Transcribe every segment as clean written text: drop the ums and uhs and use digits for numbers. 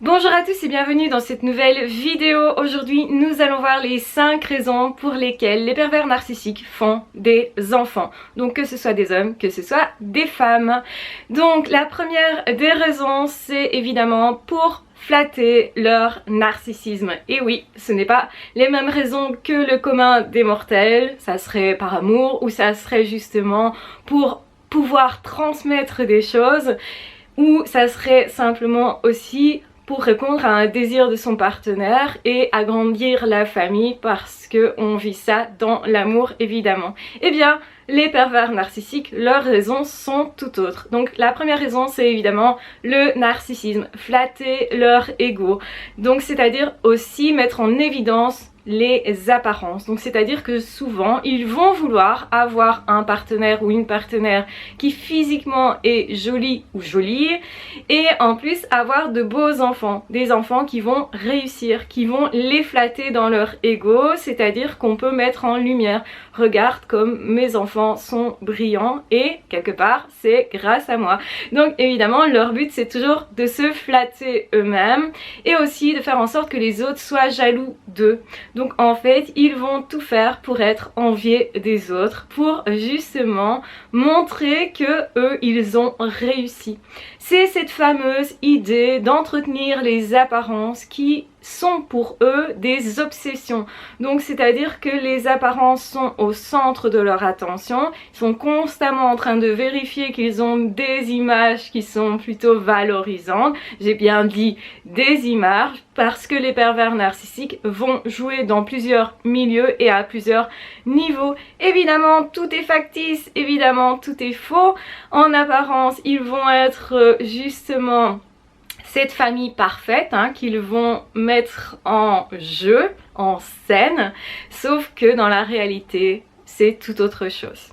Bonjour à tous et bienvenue dans cette nouvelle vidéo. Aujourd'hui, nous allons voir les 5 raisons pour lesquelles les pervers narcissiques font des enfants. Donc que ce soit des hommes, que ce soit des femmes. Donc la première des raisons, c'est évidemment pour flatter leur narcissisme. Et oui, ce n'est pas les mêmes raisons que le commun des mortels. Ça serait par amour ou ça serait justement pour pouvoir transmettre des choses. Ou ça serait simplement aussi pour répondre à un désir de son partenaire et agrandir la famille parce qu'on vit ça dans l'amour évidemment. Eh bien, les pervers narcissiques, leurs raisons sont tout autres. Donc la première raison, c'est évidemment le narcissisme, flatter leur ego. Donc c'est-à-dire aussi mettre en évidence les apparences. Donc c'est-à-dire que souvent ils vont vouloir avoir un partenaire ou une partenaire qui physiquement est jolie ou jolie et en plus avoir de beaux enfants, des enfants qui vont réussir, qui vont les flatter dans leur ego, c'est-à-dire qu'on peut mettre en lumière, regarde comme mes enfants sont brillants et quelque part c'est grâce à moi. Donc évidemment leur but c'est toujours de se flatter eux-mêmes et aussi de faire en sorte que les autres soient jaloux d'eux. Donc en fait, ils vont tout faire pour être enviés des autres, pour justement montrer que eux, ils ont réussi. C'est cette fameuse idée d'entretenir les apparences qui sont pour eux des obsessions. Donc c'est-à-dire que les apparences sont au centre de leur attention, ils sont constamment en train de vérifier qu'ils ont des images qui sont plutôt valorisantes. J'ai bien dit des images parce que les pervers narcissiques vont jouer dans plusieurs milieux et à plusieurs niveaux. Évidemment tout est factice, évidemment tout est faux. En apparence ils vont être justement cette famille parfaite qu'ils vont mettre en jeu, en scène, sauf que dans la réalité, c'est tout autre chose.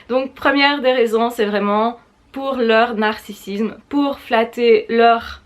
Donc première des raisons, c'est vraiment pour leur narcissisme, pour flatter leur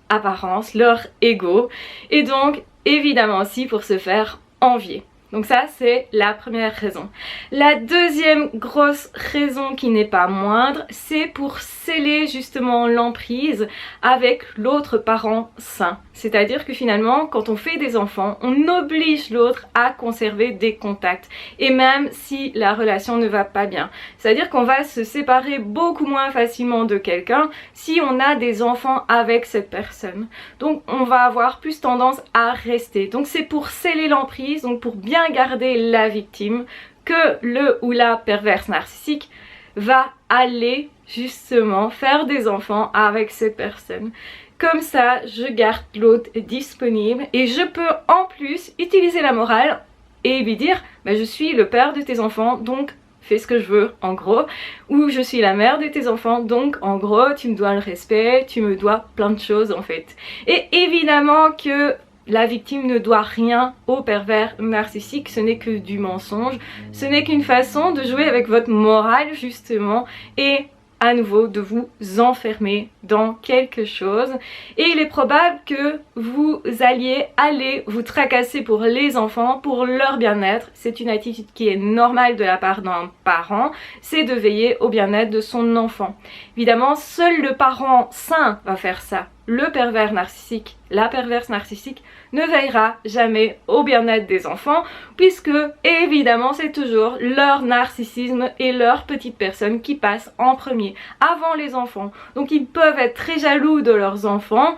apparence, leur ego, et donc évidemment aussi pour se faire envier. Donc ça c'est la première raison. La deuxième grosse raison qui n'est pas moindre, c'est pour sceller justement l'emprise avec l'autre parent sain. C'est-à-dire que finalement quand on fait des enfants, on oblige l'autre à conserver des contacts. Et même si la relation ne va pas bien. C'est-à-dire qu'on va se séparer beaucoup moins facilement de quelqu'un si on a des enfants avec cette personne. Donc on va avoir plus tendance à rester. Donc c'est pour sceller l'emprise, donc pour bien garder la victime, que le ou la perverse narcissique va aller justement faire des enfants avec cette personne. Comme ça, je garde l'autre disponible et je peux en plus utiliser la morale et lui dire bah, je suis le père de tes enfants donc fais ce que je veux en gros, ou je suis la mère de tes enfants donc en gros tu me dois le respect, tu me dois plein de choses en fait. Et évidemment que la victime ne doit rien au pervers narcissique, ce n'est que du mensonge, ce n'est qu'une façon de jouer avec votre morale justement et à nouveau de vous enfermer dans quelque chose. Et il est probable que vous alliez aller vous tracasser pour les enfants, pour leur bien-être. C'est une attitude qui est normale de la part d'un parent, c'est de veiller au bien-être de son enfant. Évidemment, seul le parent sain va faire ça. Le pervers narcissique, la perverse narcissique ne veillera jamais au bien-être des enfants puisque évidemment c'est toujours leur narcissisme et leur petite personne qui passe en premier avant les enfants. Donc ils peuvent être très jaloux de leurs enfants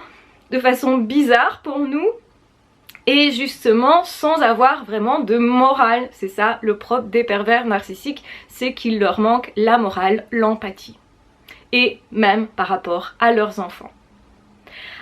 de façon bizarre pour nous et justement sans avoir vraiment de morale. C'est ça le propre des pervers narcissiques, c'est qu'il leur manque la morale, l'empathie et même par rapport à leurs enfants.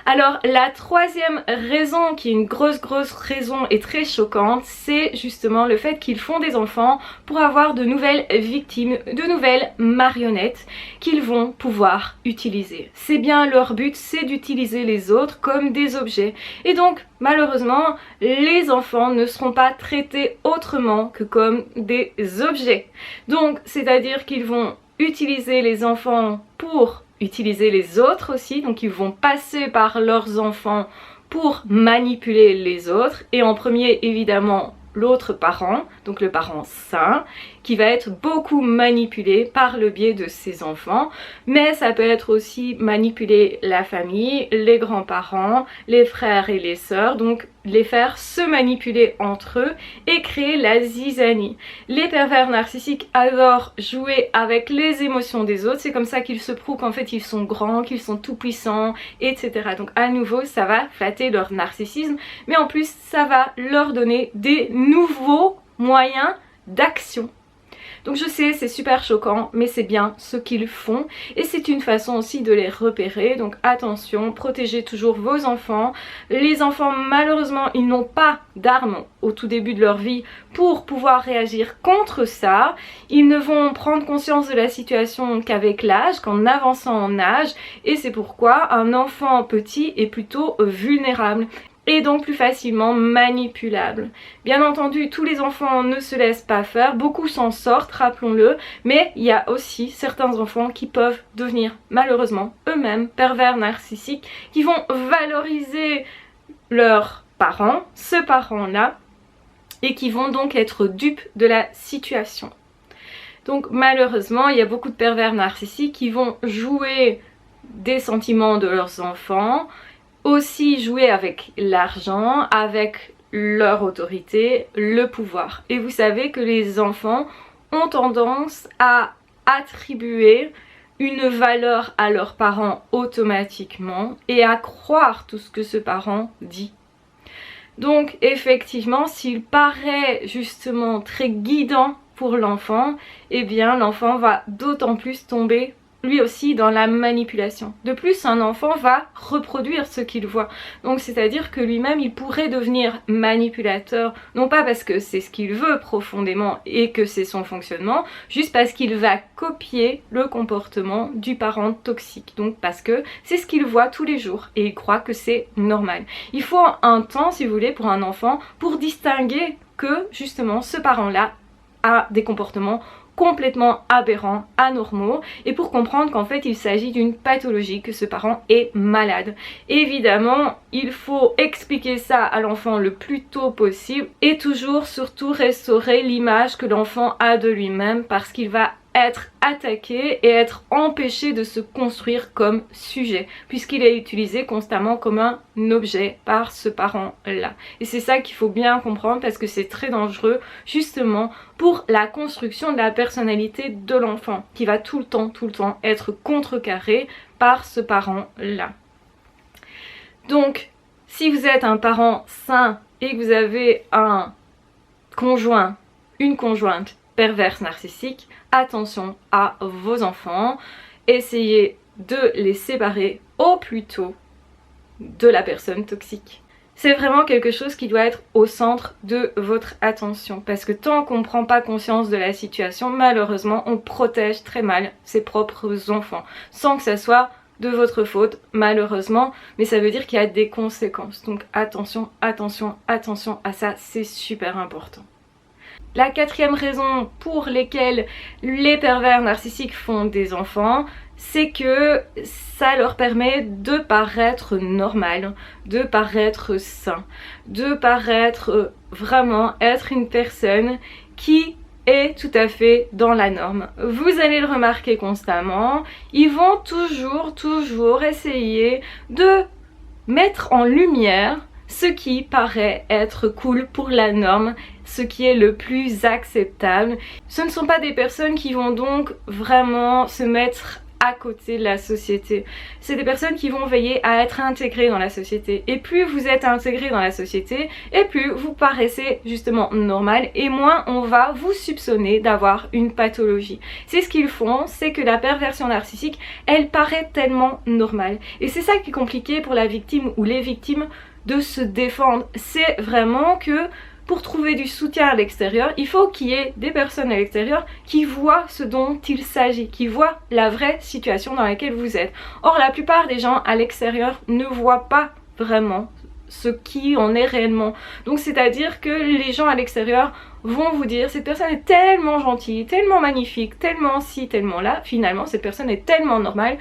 Alors la troisième raison qui est une grosse raison et très choquante, c'est justement le fait qu'ils font des enfants pour avoir de nouvelles victimes, de nouvelles marionnettes qu'ils vont pouvoir utiliser. C'est bien leur but, c'est d'utiliser les autres comme des objets. Et donc malheureusement, les enfants ne seront pas traités autrement que comme des objets. Donc c'est-à-dire qu'ils vont utiliser les enfants pour utiliser les autres aussi, donc ils vont passer par leurs enfants pour manipuler les autres et en premier évidemment l'autre parent, donc le parent sain, qui va être beaucoup manipulé par le biais de ses enfants, mais ça peut être aussi manipuler la famille, les grands-parents, les frères et les sœurs, donc les faire se manipuler entre eux et créer la zizanie. Les pervers narcissiques adorent jouer avec les émotions des autres, c'est comme ça qu'ils se prouvent qu'en fait ils sont grands, qu'ils sont tout puissants, etc. Donc à nouveau ça va flatter leur narcissisme, mais en plus ça va leur donner des nouveaux moyens d'action. Donc je sais, c'est super choquant, mais c'est bien ce qu'ils font et c'est une façon aussi de les repérer. Donc attention, protégez toujours vos enfants. Les enfants, malheureusement, ils n'ont pas d'armes au tout début de leur vie pour pouvoir réagir contre ça. Ils ne vont prendre conscience de la situation qu'avec l'âge, qu'en avançant en âge, et c'est pourquoi un enfant petit est plutôt vulnérable et donc plus facilement manipulable. Bien entendu, tous les enfants ne se laissent pas faire, beaucoup s'en sortent, rappelons-le, mais il y a aussi certains enfants qui peuvent devenir malheureusement eux-mêmes pervers narcissiques, qui vont valoriser leurs parents, ce parent-là, et qui vont donc être dupes de la situation. Donc malheureusement, il y a beaucoup de pervers narcissiques qui vont jouer des sentiments de leurs enfants, aussi jouer avec l'argent, avec leur autorité, le pouvoir. Et vous savez que les enfants ont tendance à attribuer une valeur à leurs parents automatiquement et à croire tout ce que ce parent dit. Donc effectivement, s'il paraît justement très guidant pour l'enfant, eh bien l'enfant va d'autant plus tomber lui aussi dans la manipulation. De plus, un enfant va reproduire ce qu'il voit. Donc c'est-à-dire que lui-même, il pourrait devenir manipulateur, non pas parce que c'est ce qu'il veut profondément et que c'est son fonctionnement, juste parce qu'il va copier le comportement du parent toxique. Donc parce que c'est ce qu'il voit tous les jours et il croit que c'est normal. Il faut un temps, si vous voulez, pour un enfant, pour distinguer que justement ce parent-là a des comportements complètement aberrants, anormaux, et pour comprendre qu'en fait il s'agit d'une pathologie, que ce parent est malade. Évidemment, il faut expliquer ça à l'enfant le plus tôt possible et toujours surtout restaurer l'image que l'enfant a de lui-même parce qu'il va être attaqué et être empêché de se construire comme sujet puisqu'il est utilisé constamment comme un objet par ce parent-là. Et c'est ça qu'il faut bien comprendre parce que c'est très dangereux justement pour la construction de la personnalité de l'enfant qui va tout le temps être contrecarré par ce parent-là. Donc, si vous êtes un parent sain et que vous avez un conjoint, une conjointe perverse narcissique, attention à vos enfants, essayez de les séparer au plus tôt de la personne toxique. C'est vraiment quelque chose qui doit être au centre de votre attention parce que tant qu'on ne prend pas conscience de la situation, malheureusement on protège très mal ses propres enfants sans que ça soit de votre faute malheureusement, mais ça veut dire qu'il y a des conséquences. Donc attention, attention, attention à ça, c'est super important. La quatrième raison pour laquelle les pervers narcissiques font des enfants, c'est que ça leur permet de paraître normal, de paraître sain, de paraître vraiment être une personne qui est tout à fait dans la norme. Vous allez le remarquer constamment, ils vont toujours essayer de mettre en lumière ce qui paraît être cool pour la norme, ce qui est le plus acceptable. Ce ne sont pas des personnes qui vont donc vraiment se mettre à côté de la société. C'est des personnes qui vont veiller à être intégrées dans la société. Et plus vous êtes intégré dans la société, et plus vous paraissez justement normal, et moins on va vous soupçonner d'avoir une pathologie. C'est ce qu'ils font, c'est que la perversion narcissique, elle paraît tellement normale. Et c'est ça qui est compliqué pour la victime ou les victimes de se défendre. C'est vraiment que pour trouver du soutien à l'extérieur, il faut qu'il y ait des personnes à l'extérieur qui voient ce dont il s'agit, qui voient la vraie situation dans laquelle vous êtes. Or, la plupart des gens à l'extérieur ne voient pas vraiment ce qui en est réellement. Donc c'est-à-dire que les gens à l'extérieur vont vous dire cette personne est tellement gentille, tellement magnifique, tellement ci, tellement là, finalement cette personne est tellement normale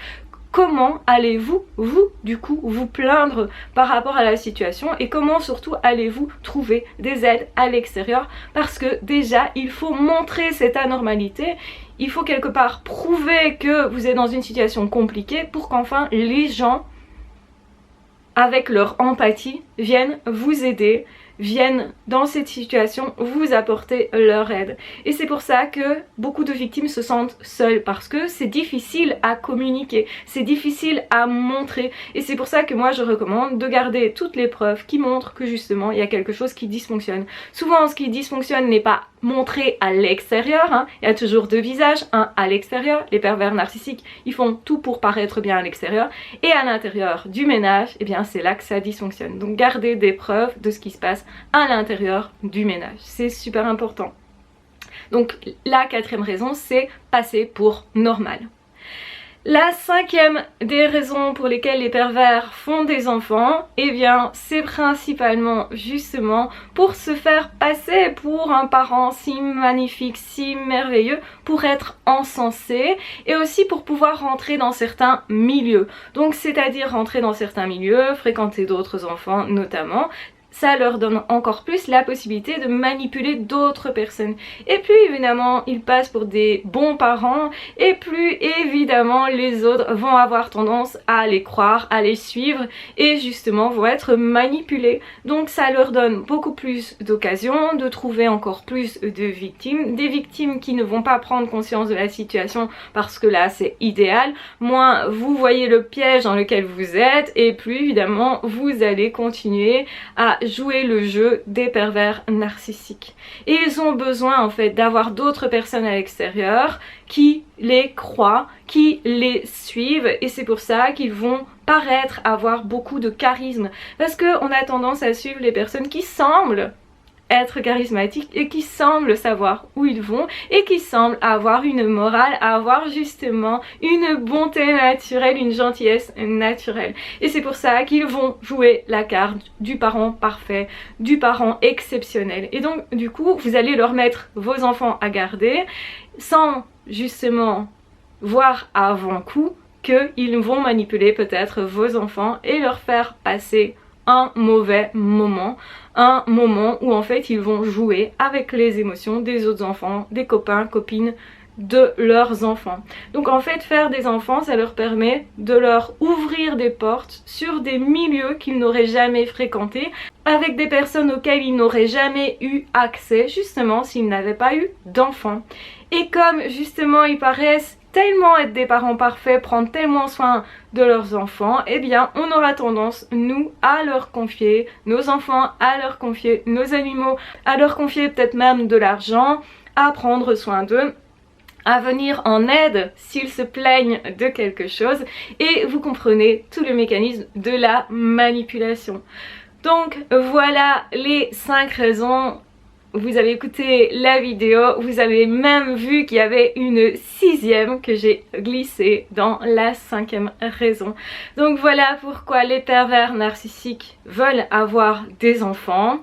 comment allez-vous, vous, du coup, vous plaindre par rapport à la situation et comment surtout allez-vous trouver des aides à l'extérieur, parce que déjà, il faut montrer cette anormalité, il faut quelque part prouver que vous êtes dans une situation compliquée pour qu'enfin les gens, avec leur empathie, viennent vous aider, viennent dans cette situation vous apporter leur aide. Et c'est pour ça que beaucoup de victimes se sentent seules, parce que c'est difficile à communiquer, c'est difficile à montrer, et c'est pour ça que moi je recommande de garder toutes les preuves qui montrent que justement il y a quelque chose qui dysfonctionne. Souvent ce qui dysfonctionne n'est pas montré à l'extérieur, hein. Il y a toujours deux visages, un à l'extérieur, les pervers narcissiques ils font tout pour paraître bien à l'extérieur, et à l'intérieur du ménage, et bien c'est là que ça dysfonctionne. Donc gardez des preuves de ce qui se passe à l'intérieur du ménage, c'est super important. Donc la quatrième raison, c'est passer pour normal. La cinquième des raisons pour lesquelles les pervers font des enfants, eh bien c'est principalement justement pour se faire passer pour un parent si magnifique, si merveilleux, pour être encensé, et aussi pour pouvoir rentrer dans certains milieux. Donc c'est-à-dire rentrer dans certains milieux, fréquenter d'autres enfants notamment. Ça leur donne encore plus la possibilité de manipuler d'autres personnes. Et plus évidemment ils passent pour des bons parents, et plus évidemment les autres vont avoir tendance à les croire, à les suivre, et justement vont être manipulés. Donc ça leur donne beaucoup plus d'occasions de trouver encore plus de victimes. Des victimes qui ne vont pas prendre conscience de la situation parce que là c'est idéal. Moins vous voyez le piège dans lequel vous êtes, et plus évidemment vous allez continuer à jouer le jeu des pervers narcissiques. Et ils ont besoin en fait d'avoir d'autres personnes à l'extérieur qui les croient, qui les suivent, et c'est pour ça qu'ils vont paraître avoir beaucoup de charisme, parce qu'on a tendance à suivre les personnes qui semblent être charismatiques et qui semblent savoir où ils vont et qui semblent avoir une morale, avoir justement une bonté naturelle, une gentillesse naturelle. Et c'est pour ça qu'ils vont jouer la carte du parent parfait, du parent exceptionnel. Et donc du coup vous allez leur mettre vos enfants à garder sans justement voir avant coup qu'ils vont manipuler peut-être vos enfants et leur faire passer un mauvais moment, un moment où en fait ils vont jouer avec les émotions des autres enfants, des copains, copines de leurs enfants. Donc en fait faire des enfants, ça leur permet de leur ouvrir des portes sur des milieux qu'ils n'auraient jamais fréquentés, avec des personnes auxquelles ils n'auraient jamais eu accès, justement s'ils n'avaient pas eu d'enfants. Et comme justement ils paraissent tellement être des parents parfaits, prendre tellement soin de leurs enfants, eh bien on aura tendance, nous, à leur confier nos enfants, à leur confier nos animaux, à leur confier peut-être même de l'argent, à prendre soin d'eux, à venir en aide s'ils se plaignent de quelque chose, et vous comprenez tout le mécanisme de la manipulation. Donc voilà les 5 raisons. Vous avez écouté la vidéo, vous avez même vu qu'il y avait une 6e que j'ai glissée dans la 5e raison. Donc voilà pourquoi les pervers narcissiques veulent avoir des enfants.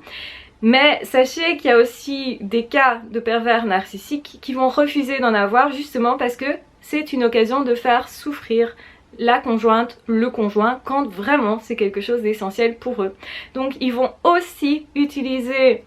Mais sachez qu'il y a aussi des cas de pervers narcissiques qui vont refuser d'en avoir, justement parce que c'est une occasion de faire souffrir la conjointe, le conjoint, quand vraiment c'est quelque chose d'essentiel pour eux. Donc ils vont aussi utiliser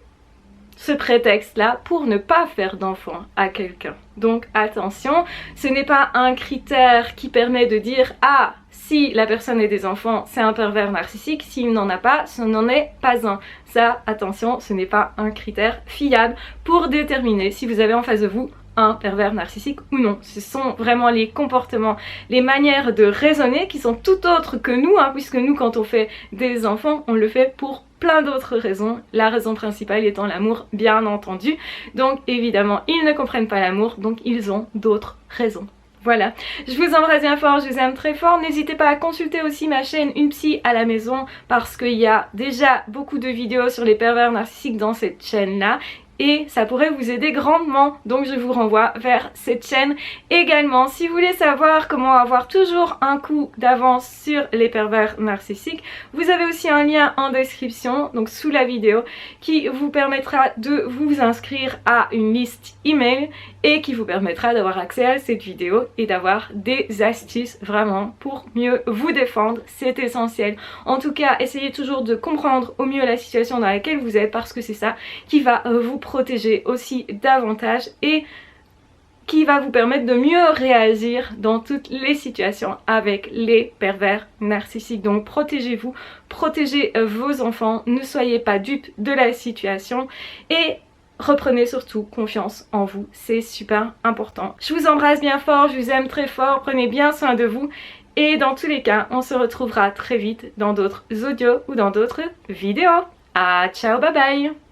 ce prétexte-là pour ne pas faire d'enfant à quelqu'un. Donc attention, ce n'est pas un critère qui permet de dire « Ah, si la personne a des enfants, c'est un pervers narcissique, s'il n'en a pas, ce n'en est pas un ». Ça, attention, ce n'est pas un critère fiable pour déterminer si vous avez en face de vous un pervers narcissique ou non. Ce sont vraiment les comportements, les manières de raisonner qui sont tout autres que nous, hein, puisque nous, quand on fait des enfants, on le fait pour plein d'autres raisons, la raison principale étant l'amour, bien entendu. Donc évidemment, ils ne comprennent pas l'amour, donc ils ont d'autres raisons. Voilà, je vous embrasse bien fort, je vous aime très fort. N'hésitez pas à consulter aussi ma chaîne Une Psy à la maison, parce qu'il y a déjà beaucoup de vidéos sur les pervers narcissiques dans cette chaîne-là. et ça pourrait vous aider grandement, donc je vous renvoie vers cette chaîne. Également, si vous voulez savoir comment avoir toujours un coup d'avance sur les pervers narcissiques, vous avez aussi un lien en description, donc sous la vidéo, qui vous permettra de vous inscrire à une liste email et qui vous permettra d'avoir accès à cette vidéo et d'avoir des astuces vraiment pour mieux vous défendre. C'est essentiel. En tout cas, essayez toujours de comprendre au mieux la situation dans laquelle vous êtes, parce que c'est ça qui va vous protéger aussi davantage et qui va vous permettre de mieux réagir dans toutes les situations avec les pervers narcissiques. Donc protégez-vous, protégez vos enfants, ne soyez pas dupes de la situation et reprenez surtout confiance en vous, c'est super important. Je vous embrasse bien fort, je vous aime très fort, prenez bien soin de vous et dans tous les cas, on se retrouvera très vite dans d'autres audios ou dans d'autres vidéos. Ah, ciao, bye bye!